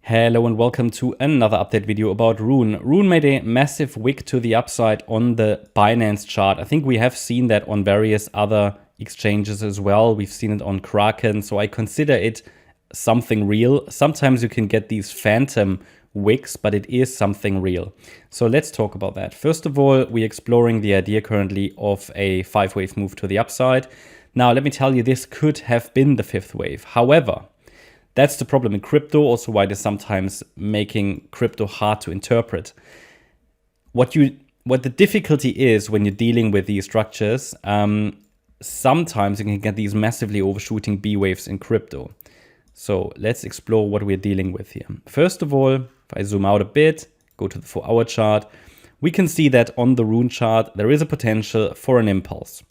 Hello and welcome to another update video about Rune. Rune made a massive wick to the upside on the Binance chart. I think we have seen that on various other exchanges as well. We've seen it on Kraken, so I consider it something real. Sometimes you can get these phantom wicks, but it is something real. So let's talk about that. First of all, we're exploring the idea currently of a 5-wave move to the upside. Now, let me tell you, this could have been the 5th wave. However, that's the problem in crypto, also why it is sometimes making crypto hard to interpret. What the difficulty is when you're dealing with these structures, sometimes you can get these massively overshooting B waves in crypto. So let's explore what we're dealing with here. First of all, if I zoom out a bit, go to the 4-hour chart, we can see that on the Rune chart, there is a potential for an impulse.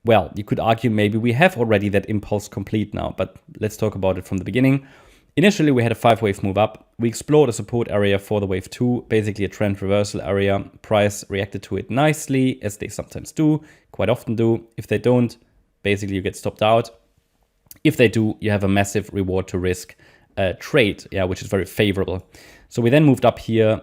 Well, you could argue maybe we have already that impulse complete now, but let's talk about it from the beginning. Initially, we had a 5-wave move up. We explored a support area for the wave 2, basically a trend reversal area. Price reacted to it nicely, as they sometimes do, quite often do. If they don't, basically you get stopped out. If they do, you have a massive reward to risk trade, which is very favorable. So we then moved up here,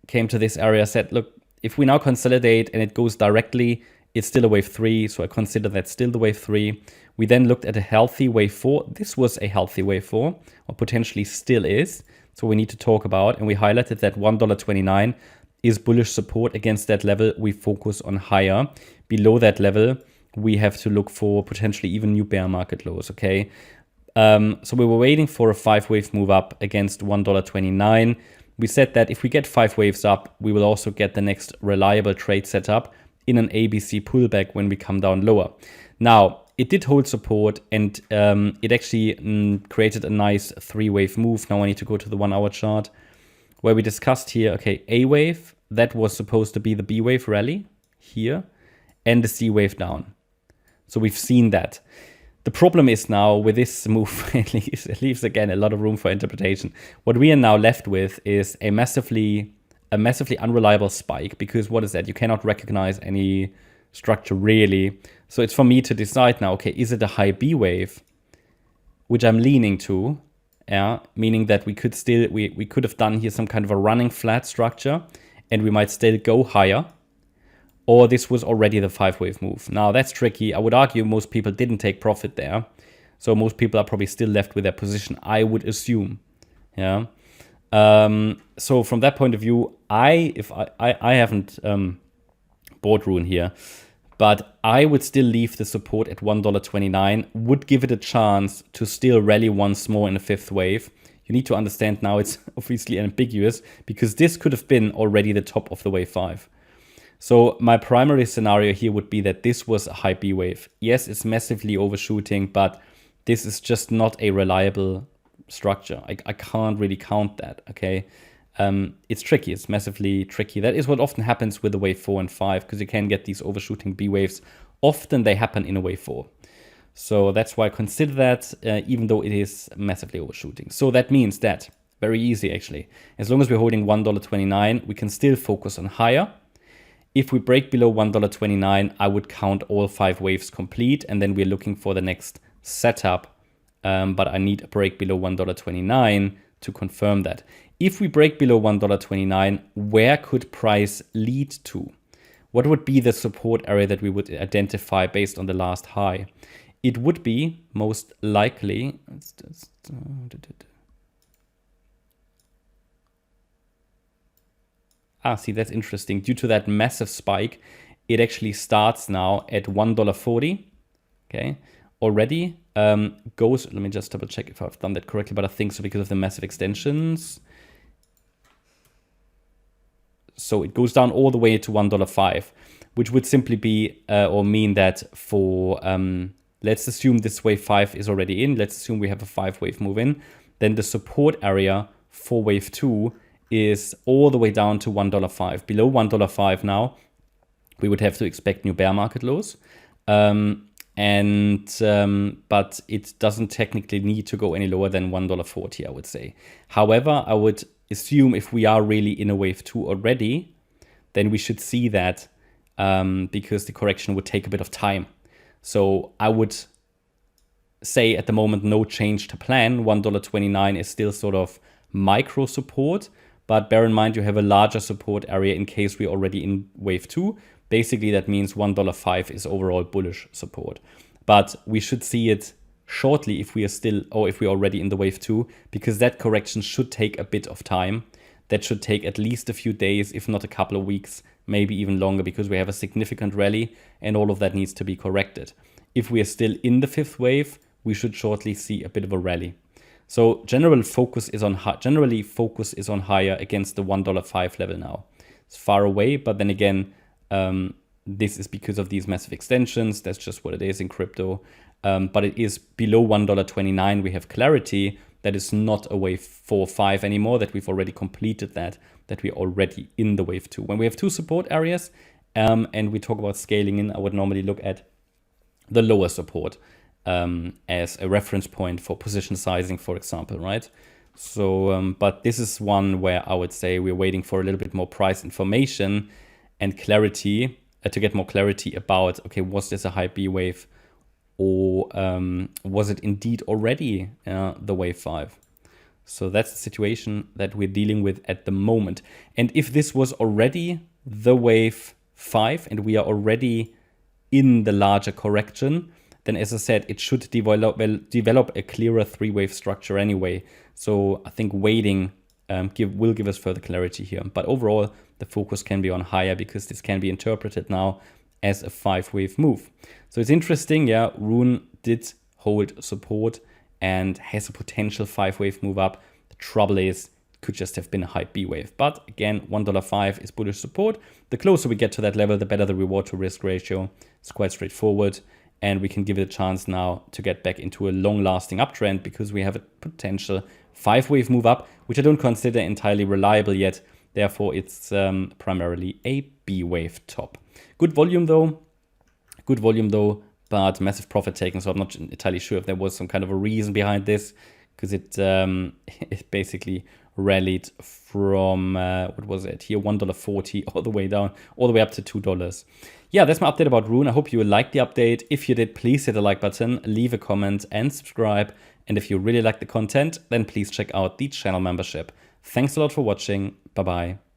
came to this area, said, look, if we now consolidate and it goes directly, it's still a wave 3, so I consider that still the wave 3. We then looked at a healthy wave 4. This was a healthy wave 4, or potentially still is. So we need to talk about, and we highlighted that $1.29 is bullish support. Against that level, we focus on higher. Below that level, we have to look for potentially even new bear market lows, okay? So we were waiting for a 5-wave move up against $1.29. We said that if we get 5 waves up, we will also get the next reliable trade setup in an ABC pullback when we come down lower. Now, it did hold support and it actually created a nice 3-wave move. Now I need to go to the 1-hour chart where we discussed here, okay, A wave, that was supposed to be the B wave rally here, and the C wave down. So we've seen that. The problem is now with this move, it leaves again a lot of room for interpretation. What we are now left with is a massively unreliable spike, because what is that? You cannot recognize any structure really. So it's for me to decide now, okay, is it a high B wave, which I'm leaning to, meaning that we could still, we could have done here some kind of a running flat structure and we might still go higher, or this was already the 5-wave move. Now that's tricky. I would argue most people didn't take profit there. So most people are probably still left with their position, I would assume, So from that point of view, I haven't bought Rune here, but I would still leave the support at $1.29, would give it a chance to still rally once more in a 5th wave. You need to understand now it's obviously ambiguous, because this could have been already the top of the wave 5. So my primary scenario here would be that this was a high B wave. Yes, it's massively overshooting, but this is just not a reliable structure. I can't really count that, okay? It's tricky, it's massively tricky. That is what often happens with the wave 4 and 5, because you can get these overshooting B waves. Often they happen in a wave 4. So that's why I consider that, even though it is massively overshooting. So that means that, very easy actually, as long as we're holding $1.29, we can still focus on higher. If we break below $1.29, I would count all 5 waves complete, and then we're looking for the next setup. But I need a break below $1.29 to confirm that. If we break below $1.29, where could price lead to? What would be the support area that we would identify based on the last high? It would be most likely, see, that's interesting. Due to that massive spike, it actually starts now at $1.40, okay? Already goes, let me just double check if I've done that correctly, but I think so because of the massive extensions. So it goes down all the way to $1.05, which would simply be or mean that for, let's assume this wave 5 is already in. Let's assume we have a 5-wave move in. Then the support area for wave 2 is all the way down to $1.05. Below $1.05 now, we would have to expect new bear market lows. But it doesn't technically need to go any lower than $1.40, I would say. However, I would assume if we are really in a wave 2 already, then we should see that because the correction would take a bit of time. So I would say at the moment, no change to plan. $1.29 is still sort of micro support, but bear in mind you have a larger support area in case we're already in wave 2. Basically, that means $1.05 is overall bullish support. But we should see it shortly if we are still, or if we're already in the wave 2, because that correction should take a bit of time. That should take at least a few days, if not a couple of weeks, maybe even longer, because we have a significant rally and all of that needs to be corrected. If we are still in the 5th wave, we should shortly see a bit of a rally. So generally focus is on higher against the $1.05 level now. It's far away, but then again, this is because of these massive extensions. That's just what it is in crypto. But it is below $1.29. We have clarity that is not a wave 4 or 5 anymore, that we've already completed that we're already in the wave 2. When we have 2 support areas and we talk about scaling in, I would normally look at the lower support as a reference point for position sizing, for example, right? So, but this is one where I would say we're waiting for a little bit more price information and clarity to get more clarity about, okay, was this a high B wave, or was it indeed already the wave 5? So that's the situation that we're dealing with at the moment. And if this was already the wave 5 and we are already in the larger correction, then as I said, it should develop a clearer 3-wave structure anyway. So I think waiting will give us further clarity here. But overall, the focus can be on higher because this can be interpreted now as a 5-wave move. So it's interesting, yeah, Rune did hold support and has a potential 5-wave move up. The trouble is, it could just have been a high B wave. But again, $1.05 is bullish support. The closer we get to that level, the better the reward to risk ratio. It's quite straightforward. And we can give it a chance now to get back into a long-lasting uptrend because we have a potential 5-wave move up, which I don't consider entirely reliable yet. Therefore, it's primarily a B wave top. Good volume though, but massive profit taken. So I'm not entirely sure if there was some kind of a reason behind this, because it basically rallied from, what was it here, $1.40 all the way down, all the way up to $2. Yeah, that's my update about Rune. I hope you liked the update. If you did, please hit the like button, leave a comment and subscribe. And if you really like the content, then please check out the channel membership. Thanks a lot for watching. Bye-bye.